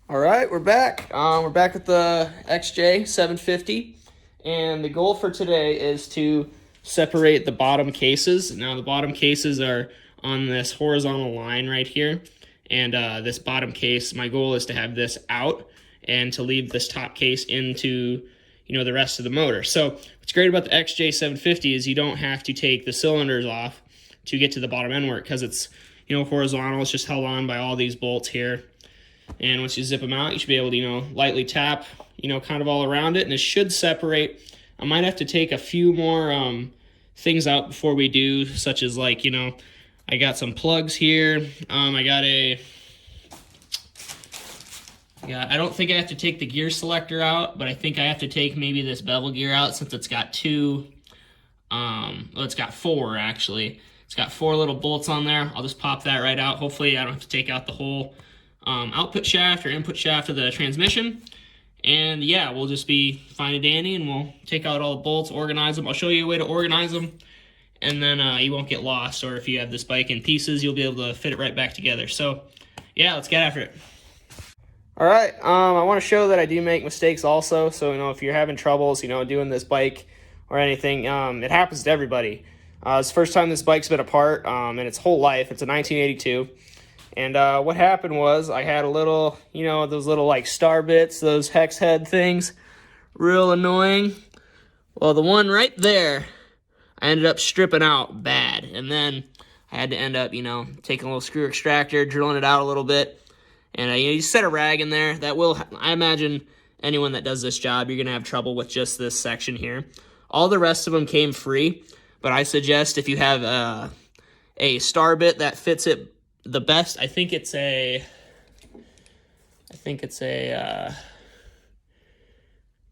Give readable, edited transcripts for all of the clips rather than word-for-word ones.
All right, we're back. We're back with the XJ750, and the goal for today is to separate the bottom cases. Now, the bottom cases are on this horizontal line right here, and this bottom case, my goal is to have this out and to leave this top case into, the rest of the motor. So what's great about the XJ750 is you don't have to take the cylinders off to get to the bottom end work because it's, horizontal. It's just held on by all these bolts here. And once you zip them out, you should be able to, lightly tap, kind of all around it. And it should separate. I might have to take a few more things out before we do, such as I got some plugs here. I don't think I have to take the gear selector out, but I think I have to take maybe this bevel gear out since it's got it's got four actually. It's got four little bolts on there. I'll just pop that right out. Hopefully I don't have to take out the whole output shaft or input shaft of the transmission. And yeah, we'll just be fine and dandy, and we'll take out all the bolts, organize them. I'll show you a way to organize them, and then you won't get lost, or if you have this bike in pieces, you'll be able to fit it right back together. So yeah, let's get after it. All right, I want to show that I do make mistakes also. So, if you're having troubles, doing this bike or anything, it happens to everybody. It's the first time this bike's been apart in its whole life. It's a 1982. And what happened was I had a little, those little star bits, those hex head things, real annoying. Well, the one right there, I ended up stripping out bad. And then I had to end up, taking a little screw extractor, drilling it out a little bit. And you set a rag in there. That will, I imagine anyone that does this job, you're going to have trouble with just this section here. All the rest of them came free. But I suggest if you have a star bit that fits it the best, I think it's a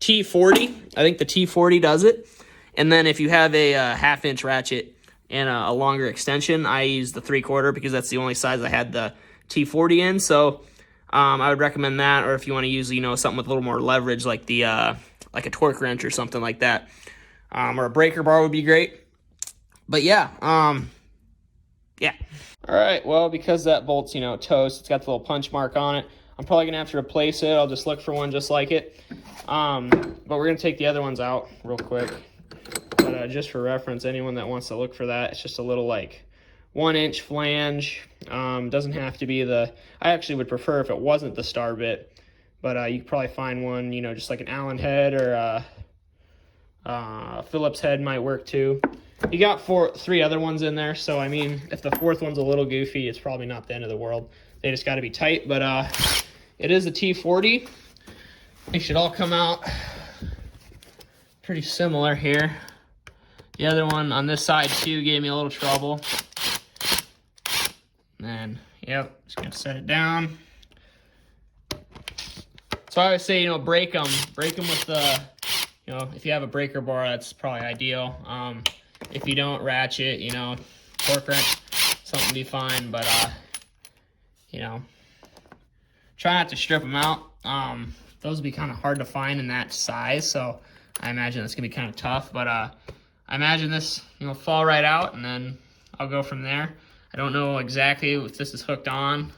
T40. I think the T40 does it. And then if you have a half-inch ratchet and a longer extension, I use the 3/4 because that's the only size I had the T40 in. So I would recommend that. Or if you want to use something with a little more leverage, like the like a torque wrench or something like that, or a breaker bar would be great. But yeah, yeah. All right, well, because that bolt's, toast, it's got the little punch mark on it, I'm probably going to have to replace it. I'll just look for one just like it. But we're going to take the other ones out real quick. But just for reference, anyone that wants to look for that, it's just a little, 1-inch flange. Doesn't have to be I actually would prefer if it wasn't the star bit. But you could probably find one, just like an Allen head or a Phillips head might work too. You got three other ones in there, so I mean, if the fourth one's a little goofy, it's probably not the end of the world. They just got to be tight, but it is a T40. They should all come out pretty similar here. The other one on this side too gave me a little trouble. And then, yep, just gonna set it down. So I always say, break them with the, if you have a breaker bar, that's probably ideal. If you don't, ratchet, torque wrench, something will be fine. But, try not to strip them out. Those will be kind of hard to find in that size, so I imagine that's going to be kind of tough. But I imagine this, fall right out, and then I'll go from there. I don't know exactly if this is hooked on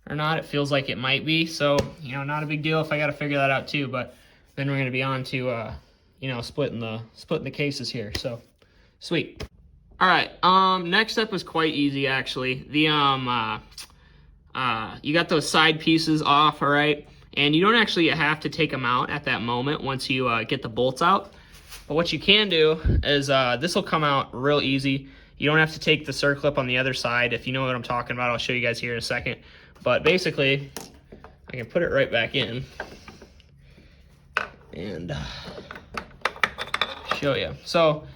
or not. It feels like it might be, so, not a big deal if I got to figure that out too. But then we're going to be on to, splitting the cases here, so. Sweet. All right. Next step was quite easy actually. The you got those side pieces off, all right, and you don't actually have to take them out at that moment once you get the bolts out. But what you can do is this will come out real easy. You don't have to take the circlip on the other side. If you know what I'm talking about, I'll show you guys here in a second. But basically, I can put it right back in and show you. So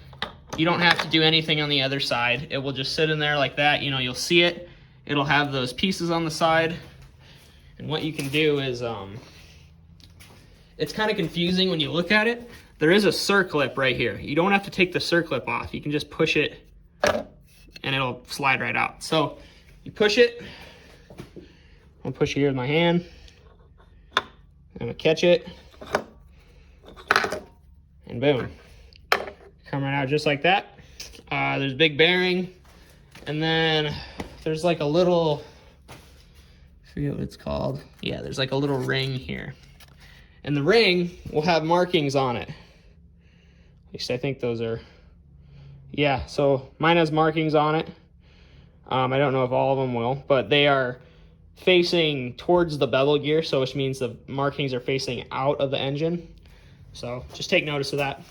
you don't have to do anything on the other side. It will just sit in there like that. You'll see it. It'll have those pieces on the side. And what you can do is, it's kind of confusing when you look at it. There is a circlip right here. You don't have to take the circlip off. You can just push it and it'll slide right out. So you push it. I'll push it here with my hand. I'm gonna catch it. And boom. Come right out just like that. There's a big bearing, and then there's like a little, forget what it's called. Yeah, there's like a little ring here. And the ring will have markings on it. At least I think those are, yeah, so mine has markings on it. I don't know if all of them will, but they are facing towards the bevel gear, so which means the markings are facing out of the engine. So just take notice of that.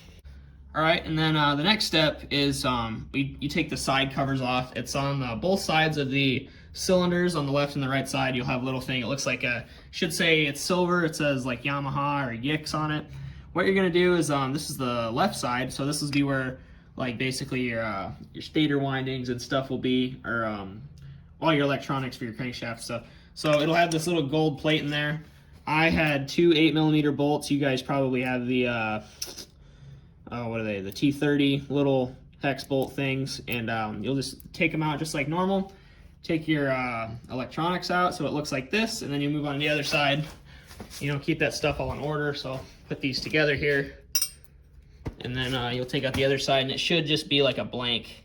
All right, and then the next step is you take the side covers off. It's on both sides of the cylinders. On the left and the right side, you'll have a little thing. It looks like should say it's silver. It says like Yamaha or Yix on it. What you're gonna do is this is the left side, so this will be where like basically your stator windings and stuff will be, or all your electronics for your crankshaft stuff. So it'll have this little gold plate in there. I had two 8mm bolts. You guys probably have the what are they? The T30 little hex bolt things, and you'll just take them out just like normal. Take your electronics out so it looks like this, and then you move on to the other side. You know, keep that stuff all in order. So put these together here, and then you'll take out the other side, and it should just be like a blank.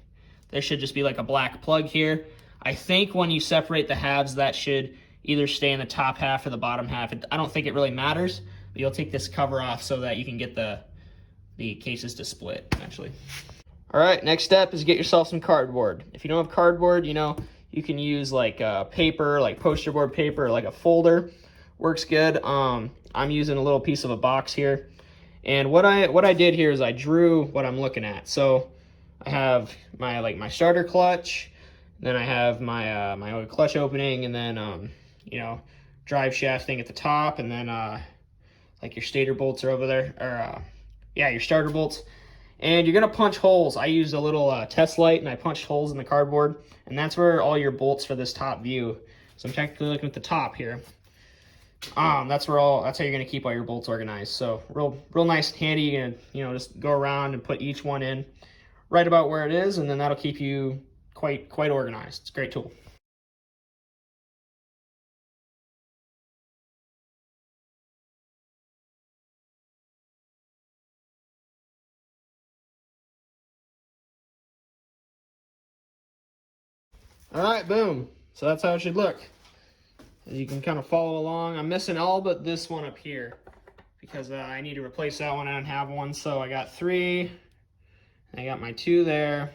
There should just be like a black plug here. I think when you separate the halves, that should either stay in the top half or the bottom half. I don't think it really matters, but you'll take this cover off so that you can get the cases to split eventually. All right, next step is get yourself some cardboard. If you don't have cardboard, you know, you can use like paper, like poster board paper, like a folder. Works good. I'm using a little piece of a box here. And what I did here is I drew what I'm looking at. So I have my starter clutch, then I have my my clutch opening, and then you know, drive shaft thing at the top, and then like your stator bolts are over there, or yeah, your starter bolts. And you're gonna punch holes. I used a little test light, and I punched holes in the cardboard, and that's where all your bolts for this top view. So I'm technically looking at the top here. That's how you're gonna keep all your bolts organized. So real nice and handy. You're gonna, you know, just go around and put each one in right about where it is, and then that'll keep you quite organized. It's a great tool. All right, boom. So that's how it should look. As you can kind of follow along. I'm missing all but this one up here because I need to replace that one. I don't have one, so I got 3. I got my 2 there.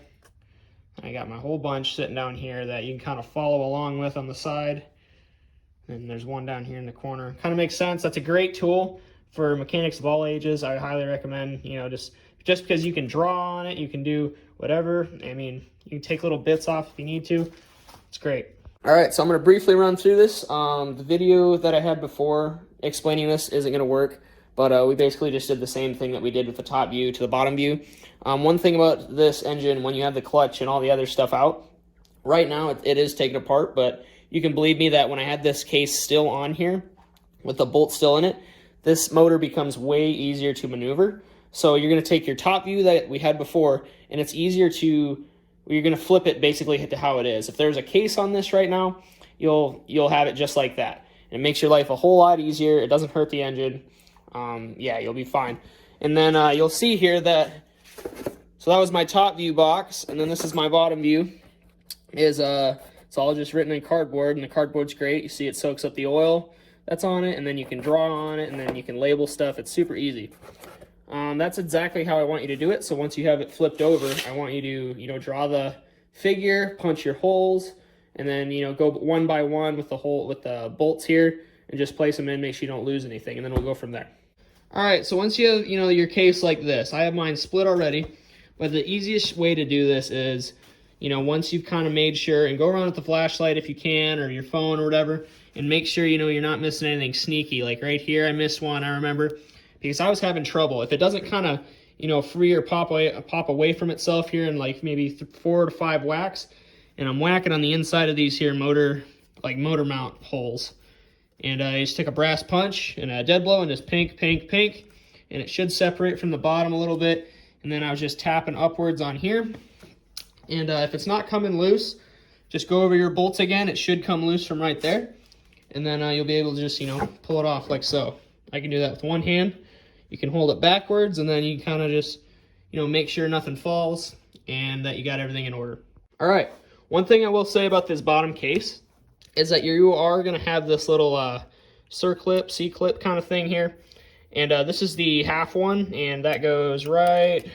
I got my whole bunch sitting down here that you can kind of follow along with on the side. And there's one down here in the corner. Kind of makes sense. That's a great tool for mechanics of all ages. I highly recommend, you know, just because you can draw on it, you can do whatever. I mean, you can take little bits off if you need to. It's great. All right, so I'm going to briefly run through this. The video that I had before explaining this isn't going to work, but we basically just did the same thing that we did with the top view to the bottom view. One thing about this engine, when you have the clutch and all the other stuff out, right now it is taken apart, but you can believe me that when I had this case still on here, with the bolt still in it, this motor becomes way easier to maneuver. So you're going to take your top view that we had before, and it's easier to, you're going to flip it basically to how it is. If there's a case on this right now, you'll have it just like that. And it makes your life a whole lot easier. It doesn't hurt the engine. Yeah, you'll be fine. And then you'll see here that, so that was my top view box, and then this is my bottom view. It's all just written in cardboard, and the cardboard's great. You see it soaks up the oil that's on it, and then you can draw on it, and then you can label stuff. It's super easy. That's exactly how I want you to do it. So once you have it flipped over, I want you to, you know, draw the figure, punch your holes, and then, you know, go one by one with the bolts here, and just place them in, make sure you don't lose anything, and then we'll go from there. All right, so once you have, you know, your case like this, I have mine split already, but the easiest way to do this is, you know, once you've kind of made sure, and go around with the flashlight if you can, or your phone or whatever, and make sure, you know, you're not missing anything sneaky. Like right here, I missed one, I remember, because I was having trouble. If it doesn't kind of, you know, free or pop away from itself here in like maybe 4 to 5 whacks, and I'm whacking on the inside of these here motor mount holes. And I just took a brass punch and a dead blow and just pink, and it should separate from the bottom a little bit. And then I was just tapping upwards on here. And if it's not coming loose, just go over your bolts again. It should come loose from right there. And then you'll be able to just, you know, pull it off like so. I can do that with one hand. You can hold it backwards, and then you kind of just, you know, make sure nothing falls and that you got everything in order. All right, one thing I will say about this bottom case is that you are going to have this little circlip, C-clip kind of thing here. And this is the half one, and that goes right,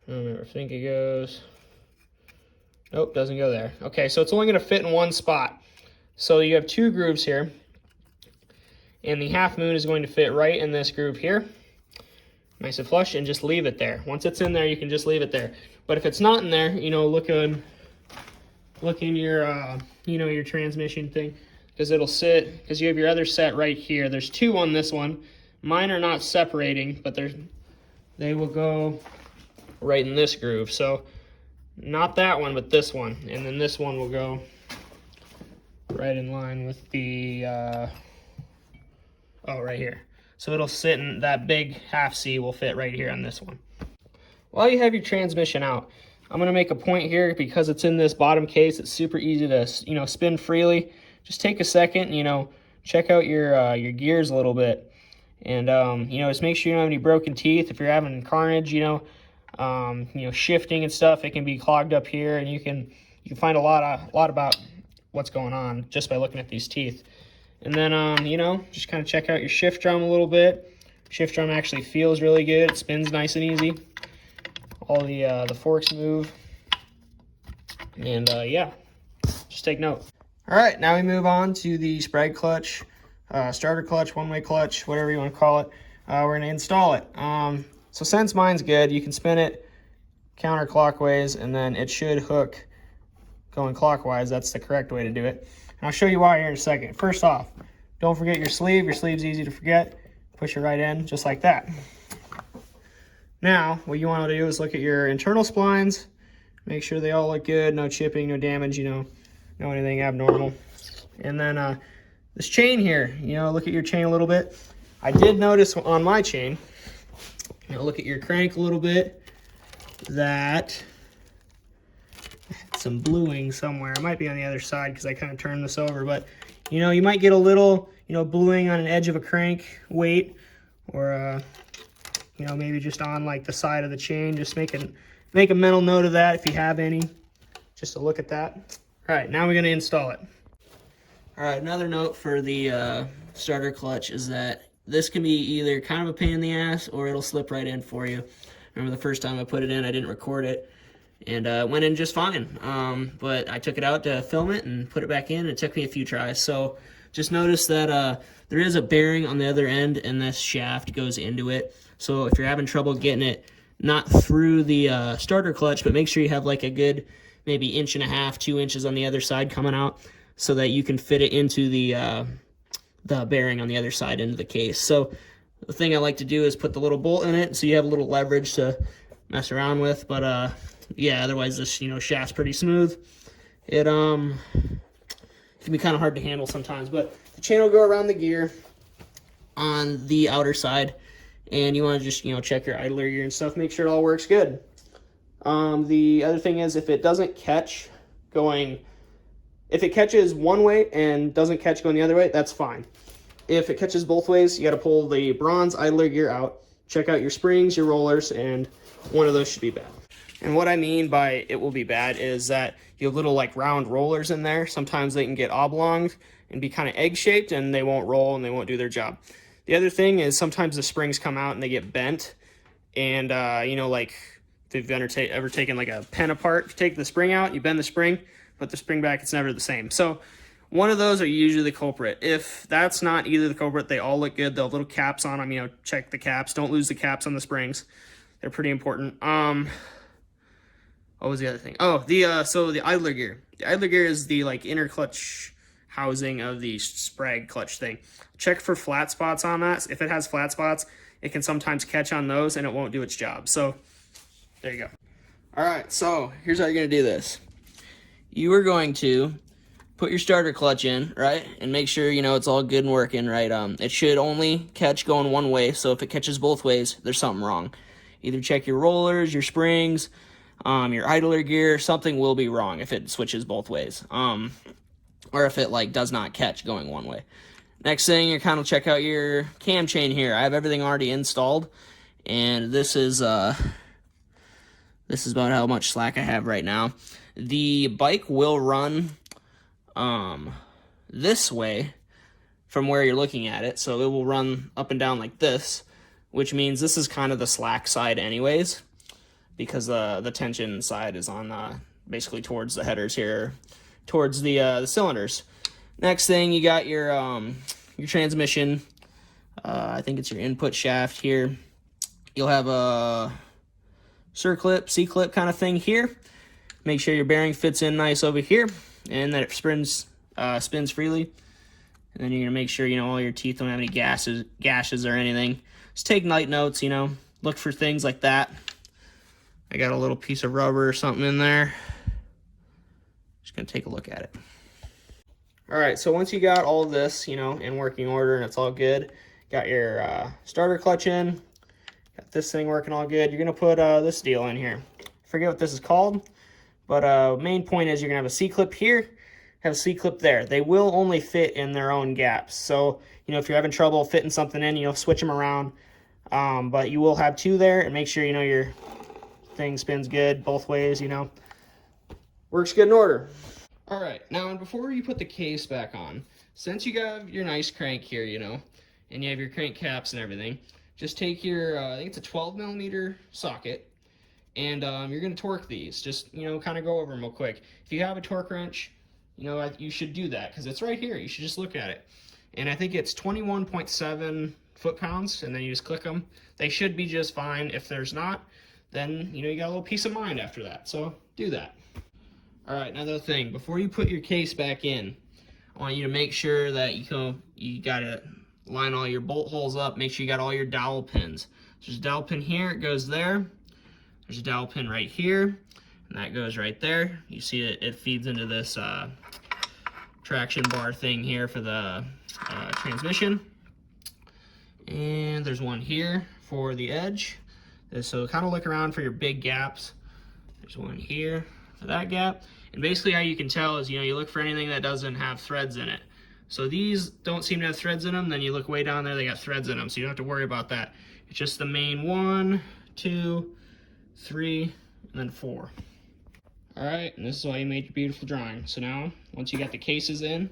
I think it goes, nope, doesn't go there. Okay, so it's only going to fit in one spot. So you have 2 grooves here, and the half moon is going to fit right in this groove here. Nice and flush, and just leave it there. Once it's in there, you can just leave it there. But if it's not in there, you know, look in your, you know, your transmission thing, because it'll sit, because you have your other set right here. There's 2 on this one. Mine are not separating, but they will go right in this groove. So not that one, but this one. And then this one will go right in line with the, right here. So it'll sit in that big half C will fit right here on this one. While you have your transmission out, I'm going to make a point here because it's in this bottom case. It's super easy to, you know, spin freely. Just take a second, you know, check out your gears a little bit. And, you know, just make sure you don't have any broken teeth. If you're having carnage, you know, shifting and stuff, it can be clogged up here, and you can find a lot about what's going on just by looking at these teeth. And then, you know, just kind of check out your shift drum a little bit. Shift drum actually feels really good. It spins nice and easy. All the forks move. And, yeah, just take note. All right, now we move on to the spread clutch. Starter clutch, one-way clutch, whatever you want to call it. We're going to install it. So since mine's good, you can spin it counterclockwise, and then it should hook going clockwise. That's the correct way to do it. And I'll show you why here in a second. First off, don't forget your sleeve. Your sleeve's easy to forget. Push it right in, just like that. Now, what you want to do is look at your internal splines. Make sure they all look good, no chipping, no damage, you know, no anything abnormal. And then this chain here, you know, look at your chain a little bit. I did notice on my chain, you know, look at your crank a little bit, that some bluing somewhere. It might be on the other side because I kind of turned this over, but you know, you might get a little, you know, bluing on an edge of a crank weight, or you know, maybe just on like the side of the chain. Just make a mental note of that if you have any, just to look at that. All right, now we're going to install it. All right, another note for the starter clutch is that this can be either kind of a pain in the ass, or it'll slip right in for you. Remember the first time I put it in, I didn't record it, and it went in just fine. But I took it out to film it and put it back in. It took me a few tries. So just notice that there is a bearing on the other end, and this shaft goes into it. So if you're having trouble getting it not through the starter clutch, but make sure you have like a good maybe 1.5 inches, 2 inches on the other side coming out, so that you can fit it into the bearing on the other side into the case. So the thing I like to do is put the little bolt in it, so you have a little leverage to mess around with. But yeah, otherwise this, you know, shaft's pretty smooth. It can be kind of hard to handle sometimes, but the chain will go around the gear on the outer side, and you want to just, you know, check your idler gear and stuff, make sure it all works good. The other thing is, if it doesn't catch going, if it catches one way and doesn't catch going the other way, that's fine. If it catches both ways, you got to pull the bronze idler gear out, check out your springs, your rollers, and one of those should be bad. And what I mean by it will be bad is that you have little like round rollers in there. Sometimes they can get oblonged and be kind of egg-shaped, and they won't roll and they won't do their job. The other thing is sometimes the springs come out and they get bent, and you know, like if you've ever taken like a pen apart, if you take the spring out, you bend the spring, put the spring back, it's never the same. So one of those are usually the culprit. If that's not either the culprit, they all look good. They'll have little caps on them, you know, check the caps. Don't lose the caps on the springs. They're pretty important. What was the other thing? Oh, so the idler gear. The idler gear is the like inner clutch housing of the sprag clutch thing. Check for flat spots on that. If it has flat spots, it can sometimes catch on those and it won't do its job. So there you go. All right, so here's how you're gonna do this. You are going to put your starter clutch in, right? And make sure, you know, it's all good and working, right? It should only catch going one way, so if it catches both ways, there's something wrong. Either check your rollers, your springs, your idler gear. Something will be wrong if it switches both ways. Or if it like does not catch going one way. Next thing, you're kind of check out your cam chain here. I have everything already installed, and this is about how much slack I have right now. The bike will run this way from where you're looking at it. So it will run up and down like this, which means this is kind of the slack side anyways, because the tension side is on basically towards the headers here, towards the cylinders. Next thing, you got your transmission. I think it's your input shaft here. You'll have a circlip, C-clip kind of thing here. Make sure your bearing fits in nice over here and that it spins freely. And then you're going to make sure, all your teeth don't have any gashes or anything. Just take night notes, look for things like that. I got a little piece of rubber or something in there. Just going to take a look at it. All right, so once you got all this, in working order and it's all good, got your starter clutch in, got this thing working all good, you're going to put this deal in here. Forget what this is called, but main point is you're going to have a C-clip here, have a C-clip there. They will only fit in their own gaps. So, if you're having trouble fitting something in, switch them around. But you will have two there, and make sure, your thing spins good both ways, Works good in order. All right, now, and before you put the case back on, since you got your nice crank here, and you have your crank caps and everything, just take your, I think it's a 12 millimeter socket, and you're going to torque these. Just, kind of go over them real quick. If you have a torque wrench, you should do that, because it's right here. You should just look at it. And I think it's 21.7 foot-pounds, and then you just click them. They should be just fine. If there's not, then, you got a little peace of mind after that. So do that. All right, another thing. Before you put your case back in, I want you to make sure that you got to line all your bolt holes up. Make sure you got all your dowel pins. There's a dowel pin here. It goes there. There's a dowel pin right here. And that goes right there. You see it feeds into this traction bar thing here for the transmission. And there's one here for the edge. So kind of look around for your big gaps. There's one here for that gap. And basically how you can tell is, you look for anything that doesn't have threads in it. So these don't seem to have threads in them. Then you look way down there, they got threads in them. So you don't have to worry about that. It's just the main 1, 2, 3, and then 4. All right, and this is why you made your beautiful drawing. So now, once you got the cases in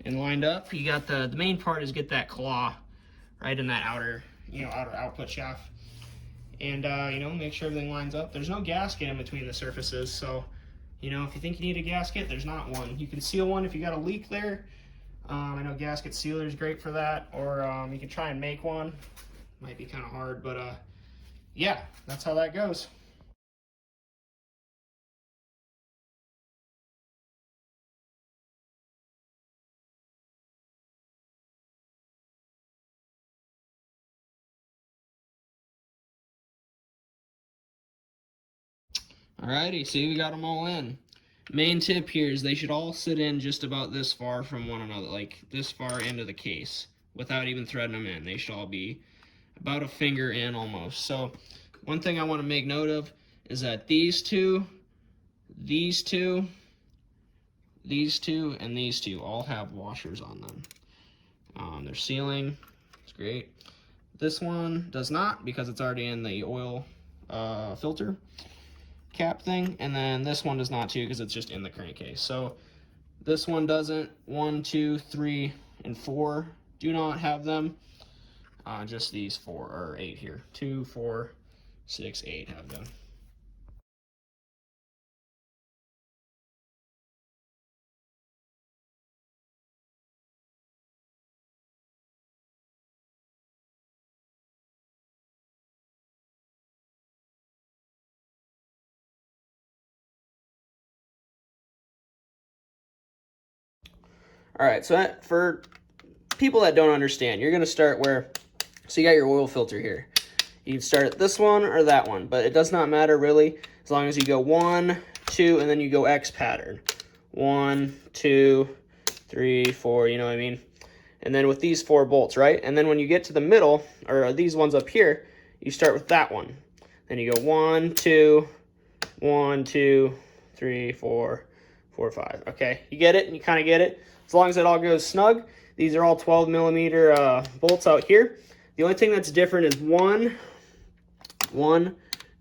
and lined up, you got the main part is get that claw right in that outer output shaft. And, make sure everything lines up. There's no gasket in between the surfaces, so, if you think you need a gasket, there's not one. You can seal one if you got a leak there. I know gasket sealer is great for that, or you can try and make one. Might be kind of hard, but, yeah, that's how that goes. Alrighty, see, we got them all in. Main tip here is they should all sit in just about this far from one another, like this far into the case, without even threading them in. They should all be about a finger in almost. So one thing I want to make note of is that these two, and these two all have washers on them. They're sealing, it's great. This one does not, because it's already in the oil filter cap thing, and then this one does not too, because it's just in the crankcase. So this one doesn't. 1, 2, 3, and 4 do not have them. Just these 4 or 8 here. 2, 4, 6, 8 have them. All right, so for people that don't understand, you're going to start so you got your oil filter here. You can start at this one or that one, but it does not matter really, as long as you go 1, 2, and then you go X pattern. 1, 2, 3, 4, you know what I mean? And then with these 4 bolts, right? And then when you get to the middle, or these ones up here, you start with that one. Then you go 1, 2, 1, 2, 3, 4, 4, 5. Okay, you get it? You kind of get it? As long as it all goes snug. These are all 12 millimeter bolts out here. The only thing that's different is 1,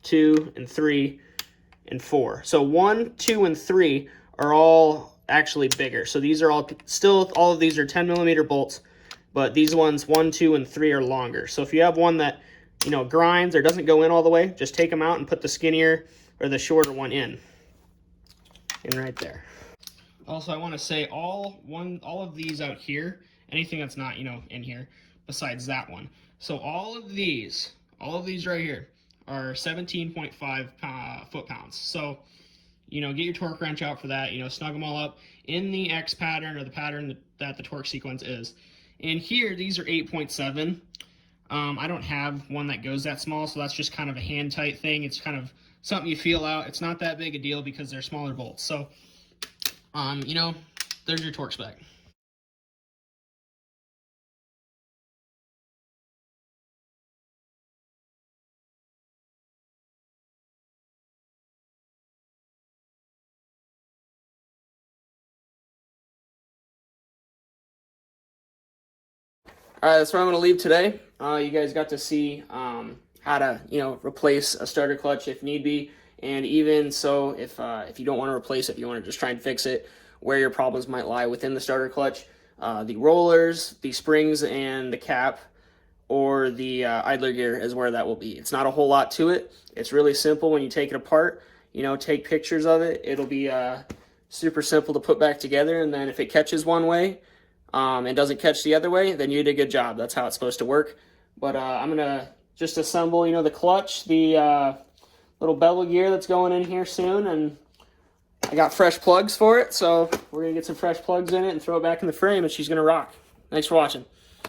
2, and 3, and 4. So 1, 2, and 3 are all actually bigger. So these are all of these are 10mm bolts, but these ones 1, 2, and 3 are longer. So if you have one that, you know, grinds or doesn't go in all the way, just take them out and put the skinnier or the shorter one in right there. Also, I want to say all of these out here, anything that's not, you know, in here besides that one. So all of these right here are 17.5 foot-pounds. So, you know, get your torque wrench out for that, you know, snug them all up in the X pattern or the pattern that the torque sequence is. And here, these are 8.7. I don't have one that goes that small, so that's just kind of a hand tight thing. It's kind of something you feel out. It's not that big a deal because they're smaller bolts. So, you know, there's your torque spec. All right, that's where I'm going to leave today. You guys got to see how to, you know, replace a starter clutch if need be, and even so, if you don't want to replace it, if you want to just try and fix it, where your problems might lie within the starter clutch, the rollers, the springs, and the cap, or the idler gear is where that will be. It's not a whole lot to it. It's really simple when you take it apart. You know, take pictures of it. It'll be super simple to put back together, and then if it catches one way, and doesn't catch the other way, then you did a good job. That's how it's supposed to work. But I'm going to just assemble, you know, the clutch, the little bevel gear that's going in here soon, and I got fresh plugs for it, so we're going to get some fresh plugs in it and throw it back in the frame, and she's going to rock. Thanks for watching.